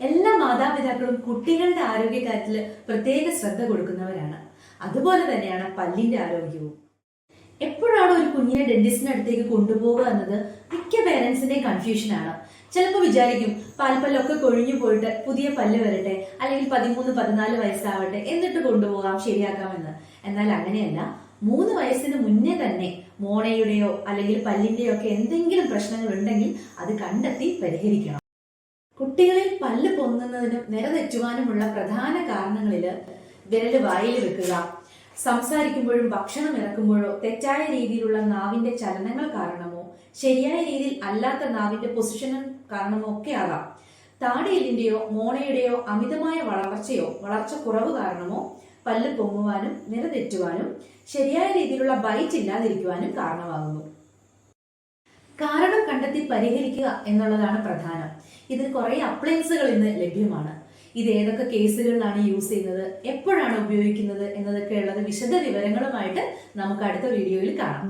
എല്ലാ മാതാപിതാക്കളും കുട്ടികളുടെ ആരോഗ്യകാര്യത്തിൽ പ്രത്യേക ശ്രദ്ധ കൊടുക്കുന്നവരാണ്. അതുപോലെ തന്നെയാണ് പല്ലിന്റെ ആരോഗ്യവും. എപ്പോഴാണ് ഒരു കുഞ്ഞിനെ ഡെന്റിസ്റ്റിന്റെ അടുത്തേക്ക് കൊണ്ടുപോകുക എന്നത് മിക്ക പേരൻസിന്റെയും കൺഫ്യൂഷനാണ്. ചിലപ്പോൾ വിചാരിക്കും പാൽപ്പല്ലൊക്കെ കൊഴിഞ്ഞു പോയിട്ട് പുതിയ പല്ല് വരട്ടെ, അല്ലെങ്കിൽ 13-14 വയസ്സാവട്ടെ, എന്നിട്ട് കൊണ്ടുപോകാം, ശരിയാക്കാമെന്ന്. എന്നാൽ അങ്ങനെയല്ല. 3 വയസ്സിന് മുന്നേ തന്നെ മോണയുടെയോ അല്ലെങ്കിൽ പല്ലിന്റെയോ ഒക്കെ എന്തെങ്കിലും പ്രശ്നങ്ങൾ ഉണ്ടെങ്കിൽ അത് കണ്ടെത്തി പരിഹരിക്കണം. കുട്ടികളിൽ പല്ല് പൊങ്ങുന്നതിനും നിറതെറ്റുവാനുമുള്ള പ്രധാന കാരണങ്ങളില് വിരല് വായിൽ വെക്കുക, സംസാരിക്കുമ്പോഴും ഭക്ഷണം ഇറക്കുമ്പോഴോ തെറ്റായ രീതിയിലുള്ള നാവിന്റെ ചലനങ്ങൾ കാരണമോ ശരിയായ രീതിയിൽ അല്ലാത്ത നാവിന്റെ പൊസിഷനും കാരണമോ ഒക്കെ ആകാം. താടിയെല്ലിന്റെയോ മോണയുടെയോ അമിതമായ വളർച്ച കുറവ് കാരണമോ പല്ല് പൊങ്ങുവാനും നിറതെറ്റുവാനും ശരിയായ രീതിയിലുള്ള ബൈറ്റ് ഇല്ലാതിരിക്കുവാനും കാരണമാകുന്നു. കാരണം കണ്ടെത്തി പരിഹരിക്കുക എന്നുള്ളതാണ് പ്രധാനം. ഇതിന് കുറെ അപ്ലയൻസുകൾ ഇന്ന് ലഭ്യമാണ്. ഇത് ഏതൊക്കെ കേസുകളിലാണ് യൂസ് ചെയ്യുന്നത്, എപ്പോഴാണ് ഉപയോഗിക്കുന്നത് എന്നതൊക്കെ ഉള്ളത് വിശദ വിവരങ്ങളുമായിട്ട് നമുക്ക് അടുത്ത വീഡിയോയിൽ കാണാം.